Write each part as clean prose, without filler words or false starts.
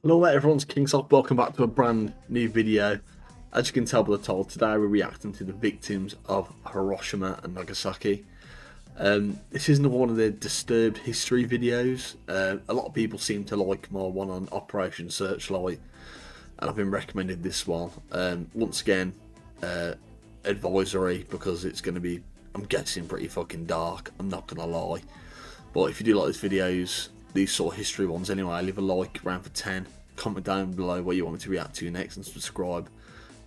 Hello there everyone's King Sloth, welcome back to a brand new video. As you can tell by the title, today we're reacting to the victims of Hiroshima and Nagasaki. This is another one of the disturbed history videos. A lot of people seem to like my one on Operation Searchlight, and I've been recommended this one. Once again, advisory, because it's going to be, I'm guessing, pretty fucking dark, I'm not going to lie. But if you do like these videos, these sort of history ones anyway, leave a like, round for 10, comment down below what you want me to react to next, and subscribe.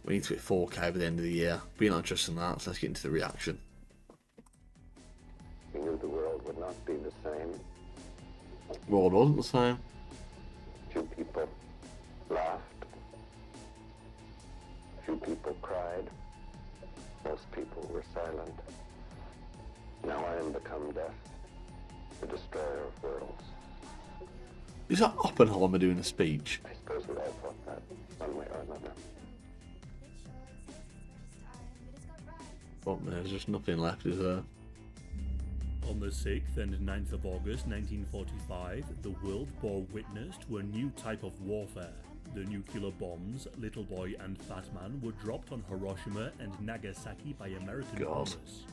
We need to hit 4K by the end of the year. But you're not interested in that, so let's get into the reaction. We knew the world would not be the same. World wasn't the same. Few people laughed. Few people cried. Most people were silent. Now I am become death, the destroyer of worlds. Is that Oppenheimer doing a speech? I suppose we all thought that, one way or another. Well, there's just nothing left, is there? On the 6th and 9th of August 1945, the world bore witness to a new type of warfare. The nuclear bombs, Little Boy and Fat Man, were dropped on Hiroshima and Nagasaki by American bombers.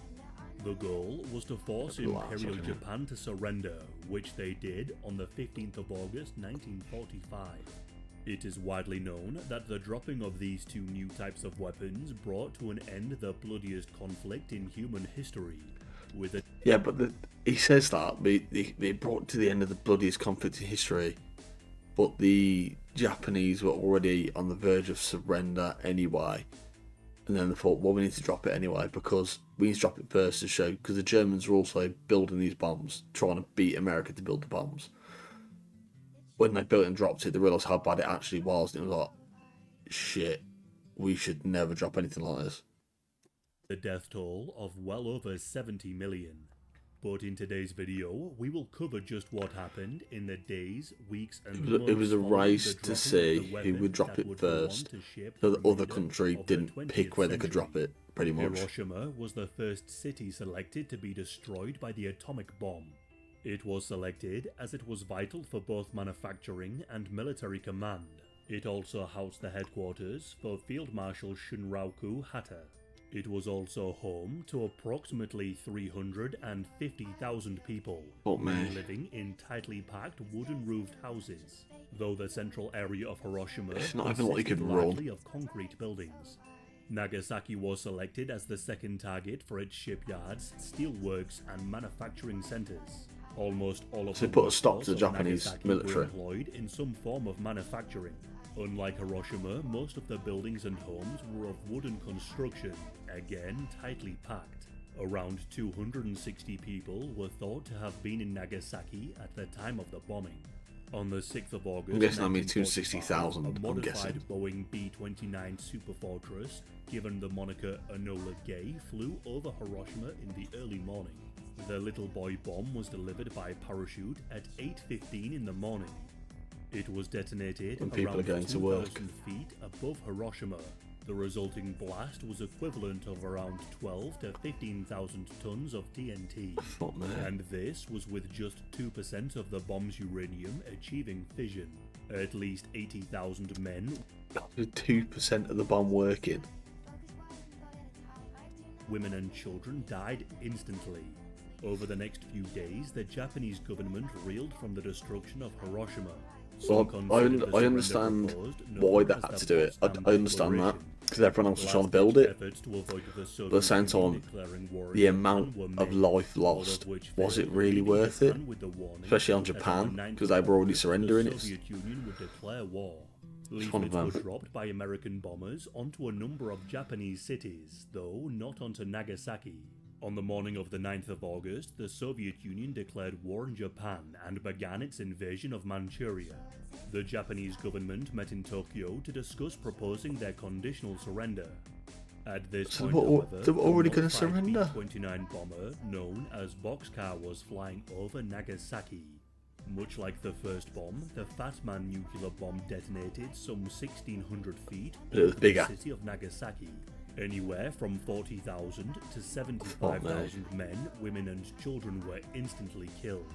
The goal was to force Imperial Japan to surrender, which they did on the 15th of August 1945. It is widely known that the dropping of these two new types of weapons brought to an end the bloodiest conflict in human history. Yeah, but he says that they brought to the end of the bloodiest conflict in history, but the Japanese were already on the verge of surrender anyway. And then they thought, well, we need to drop it anyway, because we need to drop it first to show, because the Germans were also building these bombs, trying to beat America to build the bombs. When they built it and dropped it, they realised how bad it actually was, and it was like, shit, we should never drop anything like this. The death toll of well over 70 million. But in today's video, we will cover just what happened in the days, weeks and months. It was a race to see who would drop it first, so the other country didn't pick where they could drop it, pretty much. Hiroshima was the first city selected to be destroyed by the atomic bomb. It was selected as it was vital for both manufacturing and military command. It also housed the headquarters for Field Marshal Shunraku Hatta. It was also home to approximately 350,000 people, living in tightly packed wooden-roofed houses, though the central area of Hiroshima consisted largely of concrete buildings. Nagasaki was selected as the second target for its shipyards, steelworks, and manufacturing centers. Almost all of the put a stop to the Japanese military. Were employed in some form of manufacturing. Unlike Hiroshima, most of the buildings and homes were of wooden construction, again tightly packed. Around 260 people were thought to have been in Nagasaki at the time of the bombing. On the 6th of August, I'm guessing that means 260,000, a I'm modified guessing. Boeing B-29 Superfortress, given the moniker Enola Gay, flew over Hiroshima in the early morning. The Little Boy bomb was delivered by parachute at 8:15 in the morning. It was detonated when people around are going to work 2,000 feet above Hiroshima. The resulting blast was equivalent of around 12 to 15,000 tons of TNT. And this was with just 2% of the bomb's uranium achieving fission. At least 80,000 men, 2% of the bomb working. Women and children died instantly. Over the next few days, the Japanese government reeled from the destruction of Hiroshima. Well, I understand why they had to do it. I understand that, because everyone else was trying to build it. But at the same time, the amount of life lost, was it really worth it? Especially on Japan, because they were already surrendering it. Leaflets were dropped by American bombers onto a number of Japanese cities, though not onto Nagasaki. On the morning of the 9th of August, the Soviet Union declared war on Japan and began its invasion of Manchuria. The Japanese government met in Tokyo to discuss proposing their conditional surrender. At this point, however, they were already going to surrender. The B-29 bomber, known as Boxcar, was flying over Nagasaki. Much like the first bomb, the Fat Man nuclear bomb detonated some 1,600 feet over the city of Nagasaki. Anywhere from 40,000 to 75,000 men, women and children were instantly killed.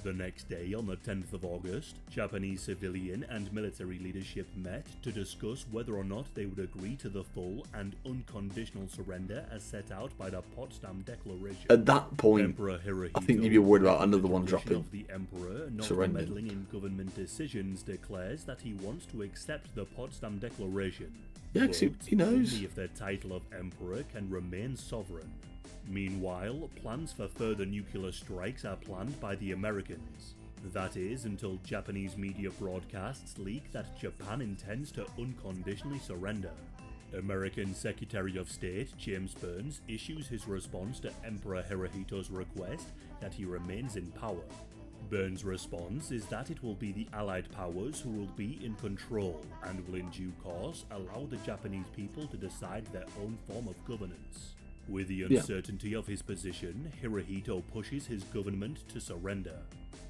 The next day, on the 10th of August, Japanese civilian and military leadership met to discuss whether or not they would agree to the full and unconditional surrender as set out by the Potsdam Declaration. At that point, Emperor Hirohito, I think you'd be worried about another one dropping. Of the Emperor not surrendering. meddling in government decisions, declares that he wants to accept the Potsdam Declaration. Yeah, 'cause he knows. Only if the title of Emperor can remain sovereign. Meanwhile, plans for further nuclear strikes are planned by the Americans. That is, until Japanese media broadcasts leak that Japan intends to unconditionally surrender. American Secretary of State James Burns issues his response to Emperor Hirohito's request that he remains in power. Burns' response is that it will be the Allied powers who will be in control and will in due course allow the Japanese people to decide their own form of governance. With the uncertainty of his position, Hirohito pushes his government to surrender.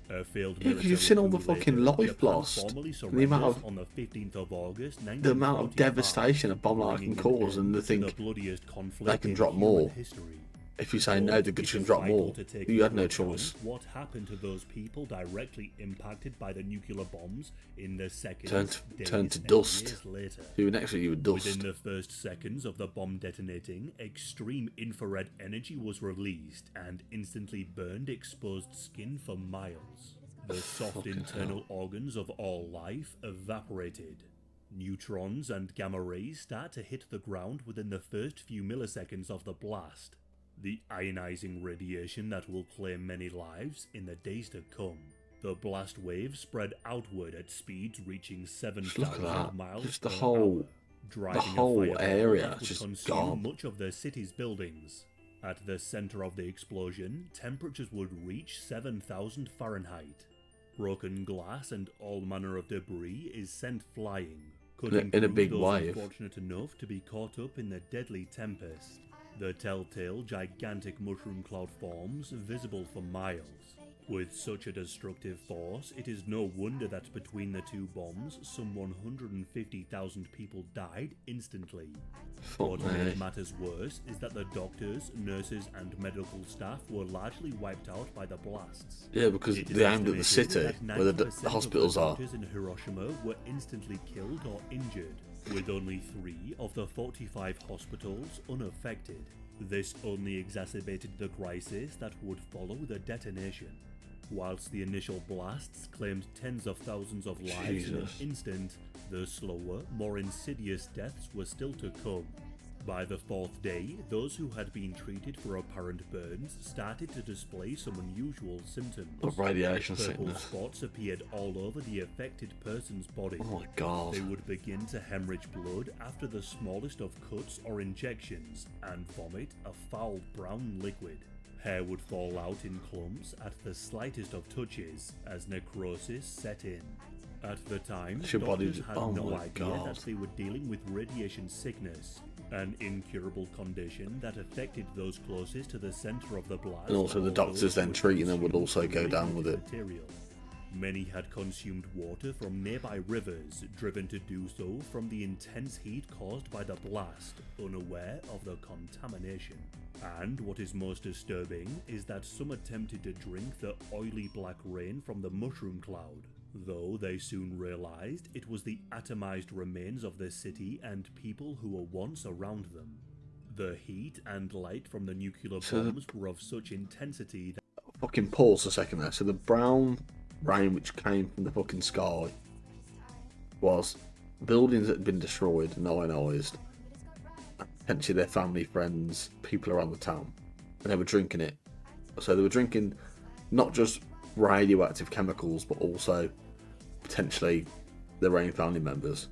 A failed because you've seen all the coup fucking later, life Japan lost. formally The amount of on the 15th of August, the amount of 1945, devastation a bomb like can bringing cause, an and they end to think the bloodiest conflict they can in drop human more. history. If you say no, the goods can drop more. You had no choice. What happened to those people directly impacted by the nuclear bombs in the seconds, Turn days, to and dust. years later? You were next to you were dust. Within the first seconds of the bomb detonating, extreme infrared energy was released and instantly burned exposed skin for miles. The soft Fucking internal organs of all life evaporated. Neutrons and gamma rays start to hit the ground within the first few milliseconds of the blast. The ionizing radiation that will claim many lives in the days to come. The blast waves spread outward at speeds reaching Just look at 7,000 that. miles Just the per whole hour, driving a whole fireball area that would just consume gone. much of the city's buildings. At the center of the explosion, temperatures would reach 7,000 Fahrenheit. Broken glass and all manner of debris is sent flying, cutting In a through big those wave. unfortunate enough to be caught up in the deadly tempest. The telltale gigantic mushroom cloud forms visible for miles. With such a destructive force, it is no wonder that between the two bombs, some 150,000 people died instantly. What made matters worse is that the doctors, nurses and medical staff were largely wiped out by the blasts. Yeah, because It is they aimed at the estimated city that where the 90% hospitals of the are. doctors in Hiroshima were instantly killed or injured, with only 3 of the 45 hospitals unaffected. This only exacerbated the crisis that would follow the detonation. Whilst the initial blasts claimed tens of thousands of lives in an Jesus. instant, the slower, more insidious deaths were still to come. By the 4th day, those who had been treated for apparent burns started to display some unusual symptoms. Of radiation Purple sickness. spots appeared all over the affected person's body. Oh my god. They would begin to hemorrhage blood after the smallest of cuts or injections and vomit a foul brown liquid. Hair would fall out in clumps at the slightest of touches as necrosis set in. At the time, Your body doctors just- had oh no my idea God. that they were dealing with radiation sickness, an incurable condition that affected those closest to the center of the blast. And also the or doctors those then who treating them would consumed also go down with it. material. Many had consumed water from nearby rivers, driven to do so from the intense heat caused by the blast, unaware of the contamination. And what is most disturbing is that some attempted to drink the oily black rain from the mushroom cloud, though they soon realized it was the atomized remains of the city and people who were once around them. The heat and light from the nuclear bombs were of such intensity that Fucking pause a second there. So the brown rain which came from the fucking sky was buildings that had been destroyed and ionized, potentially their family, friends, people around the town, and they were drinking it. So they were drinking not just radioactive chemicals, but also potentially their own family members.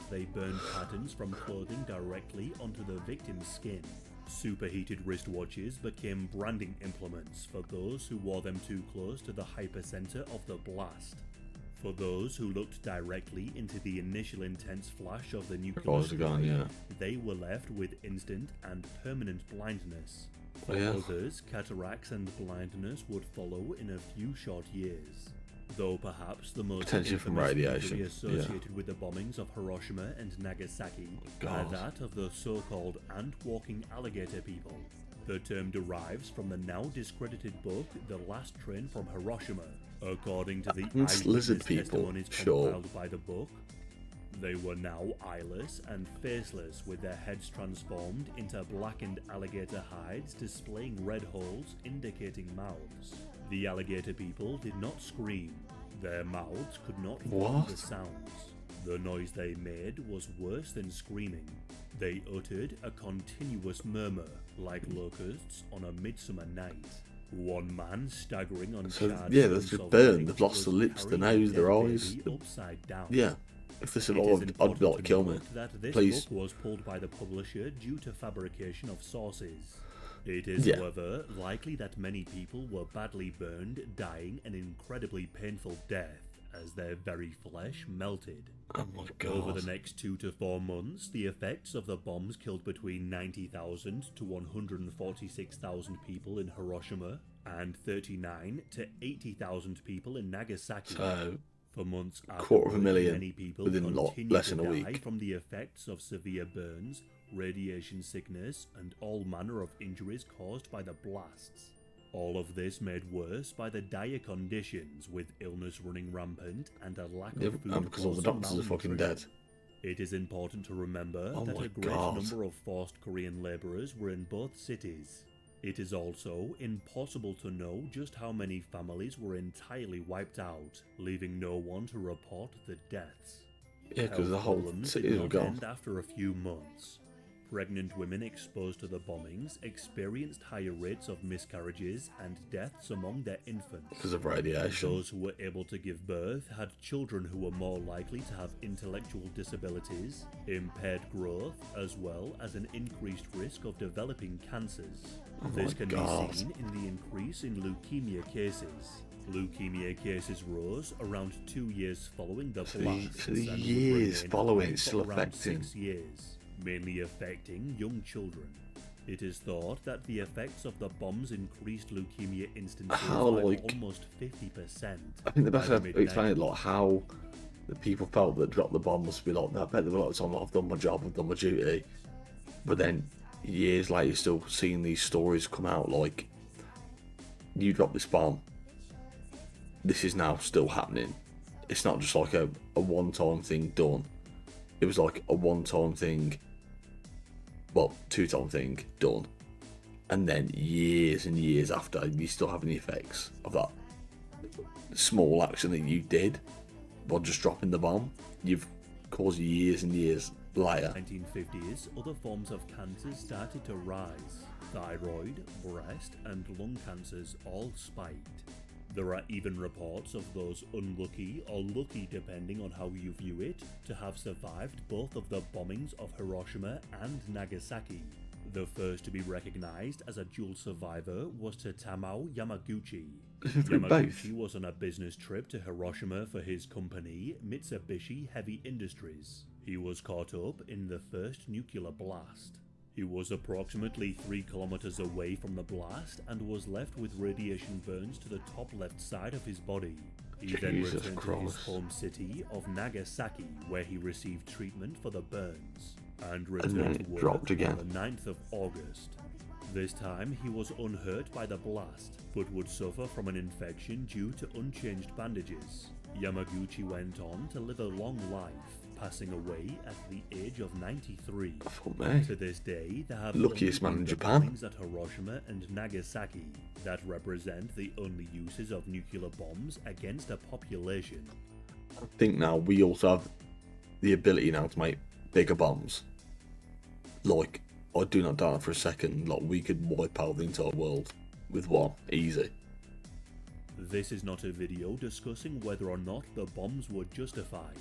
they burned patterns from clothing directly onto the victim's skin. Superheated wristwatches became branding implements for those who wore them too close to the hypercenter of the blast. For those who looked directly into the initial intense flash of the nuclear strike, they were left with instant and permanent blindness. For others, cataracts and blindness would follow in a few short years. Though perhaps the most infamous injury associated with the bombings of Hiroshima and Nagasaki are that of the so-called ant-walking alligator people. The term derives from the now discredited book The Last Train from Hiroshima. According to the It's lizard eyewitness people, testimonies sure. compiled by the book, they were now eyeless and faceless, with their heads transformed into blackened alligator hides displaying red holes indicating mouths. The alligator people did not scream. Their mouths could not form the sounds. The noise they made was worse than screaming. They uttered a continuous murmur, like locusts on a midsummer night. One man staggering on charred yeah, they've stumps just of burned. legs They've lost the was lips, the carrying a nose, their dead eyes. baby upside down. Yeah. If they It is survived, I'd important be like, to kill me. note that this Please. book was pulled by the publisher due to fabrication of sources. It is, Yeah. however, likely that many people were badly burned, dying an incredibly painful death as their very flesh melted. Oh my god. Over the next 2 to 4 months, the effects of the bombs killed between 90,000 to 146,000 people in Hiroshima and 39 to 80,000 people in Nagasaki. So, For months afterward, 250,000 many people within continued less to than a die week. from the effects of severe burns, radiation sickness, and all manner of injuries caused by the blasts. All of this made worse by the dire conditions, with illness running rampant and a lack of food and because all the causing doctors are fucking malnutrition. dead. It is important to remember Oh that my a great God. number of forced Korean labourers were in both cities. It is also impossible to know just how many families were entirely wiped out, leaving no one to report the deaths. Yeah, because the Health whole problems city did was not gone. end after a few months. Pregnant women exposed to the bombings experienced higher rates of miscarriages and deaths among their infants. Because of radiation. Those who were able to give birth had children who were more likely to have intellectual disabilities, impaired growth, as well as an increased risk of developing cancers. This can God. be seen in the increase in leukemia cases. Leukemia cases rose around 2 years following the blasts so the and would years remain following high it's for still around affecting. 6 years, mainly affecting young children. It is thought that the effects of the bombs increased leukemia instances How, by like- almost 50%. I think the best by way to explain it, like how the people felt that dropped the bomb must be like, I bet they were like, "So I've done my job, I've done my duty." But then years later, you're still seeing these stories come out like, you dropped this bomb. This is now still happening. It's not just like a one-time thing done. It was like a one-time thing, well, two-time thing done. And then years and years after, you're still having the effects of that small action that you did by just dropping the bomb. You've caused years and years later. 1950s, other forms of cancers started to rise. Thyroid, breast, and lung cancers all spiked. There are even reports of those unlucky or lucky, depending on how you view it, to have survived both of the bombings of Hiroshima and Nagasaki. The first to be recognized as a dual survivor was Tamao Yamaguchi. Yamaguchi was on a business trip to Hiroshima for his company, Mitsubishi Heavy Industries. He was caught up in the first nuclear blast. He was approximately 3 kilometers away from the blast and was left with radiation burns to the top left side of his body. He then Jesus returned to his Christ. home city of Nagasaki, where he received treatment for the burns, and then returned to it work dropped again. on the 9th of August. This time he was unhurt by the blast, but would suffer from an infection due to unchanged bandages. Yamaguchi went on to live a long life, passing away at the age of 93. Fuck me. To this day, there have Luckiest only man in been the Japan. bombings at Hiroshima and Nagasaki that represent the only uses of nuclear bombs against a population. I think now we also have the ability now to make bigger bombs. Like, I do not doubt for a second, like we could wipe out the entire world with one, easy. This is not a video discussing whether or not the bombs were justified.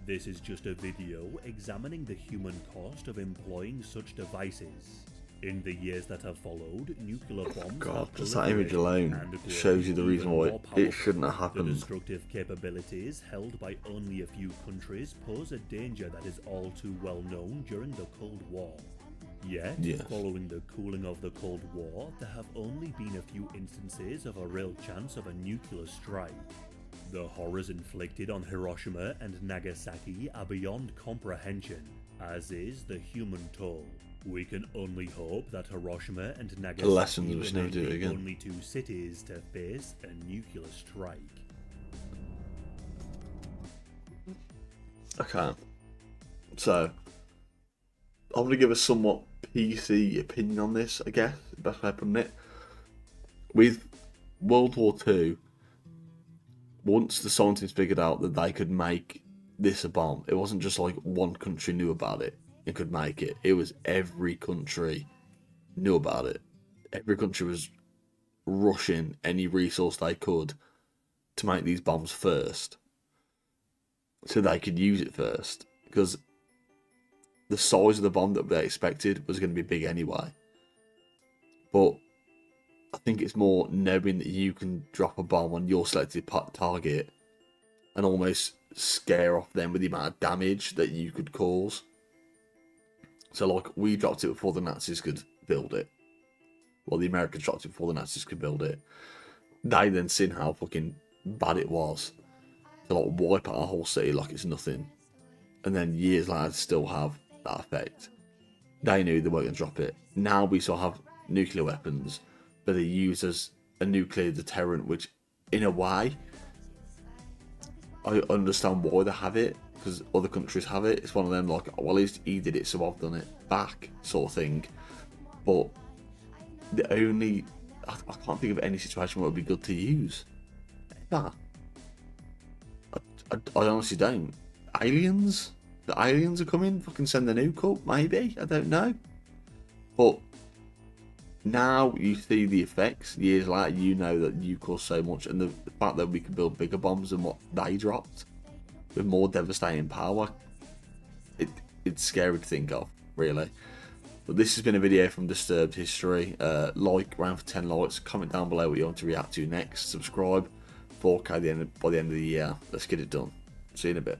This is just a video examining the human cost of employing such devices. In the years that have followed, nuclear bombs God, have just that image proliferated alone and grown shows you the reason even why more it powerful. shouldn't have The happened. destructive capabilities held by only a few countries pose a danger that is all too well known during the Cold War. Yet, Yes. following the cooling of the Cold War, there have only been a few instances of a real chance of a nuclear strike. The horrors inflicted on Hiroshima and Nagasaki are beyond comprehension, as is the human toll. We can only hope that Hiroshima and The lessons Nagasaki we should never do it remain the again. only 2 cities to face a nuclear strike. Okay. So, I'm going to give a somewhat PC opinion on this, I guess, the best way of putting it. With World War II, once the scientists figured out that they could make this a bomb, it wasn't just like one country knew about it and could make it. It was every country knew about it. Every country was rushing any resource they could to make these bombs first, so they could use it first. Because the size of the bomb that they expected was going to be big anyway. But I think it's more knowing that you can drop a bomb on your selected target and almost scare off them with the amount of damage that you could cause. So, like, we dropped it before the Nazis could build it. Well, the Americans dropped it before the Nazis could build it. They then seen how fucking bad it was to, like, wipe out a whole city like it's nothing. And then years later, still have that effect. They knew they weren't going to drop it. Now we still have nuclear weapons, but they're used as a nuclear deterrent, which, in a way, I understand why they have it, because other countries have it. It's one of them, like, well, at least he did it, so I've done it back, sort of thing. But the only, I can't think of any situation where it would be good to use. Nah. I honestly don't. Aliens? The aliens are coming? Fucking send the nuke up? Maybe? I don't know. But now you see the effects. Years later, you know that you caused so much, and the fact that we can build bigger bombs than what they dropped with more devastating power, it's scary to think of, really. But this has been a video from Disturbed History. Like, round for 10 likes. Comment down below what you want to react to next. Subscribe. 4K by the end of the year. Let's get it done. See you in a bit.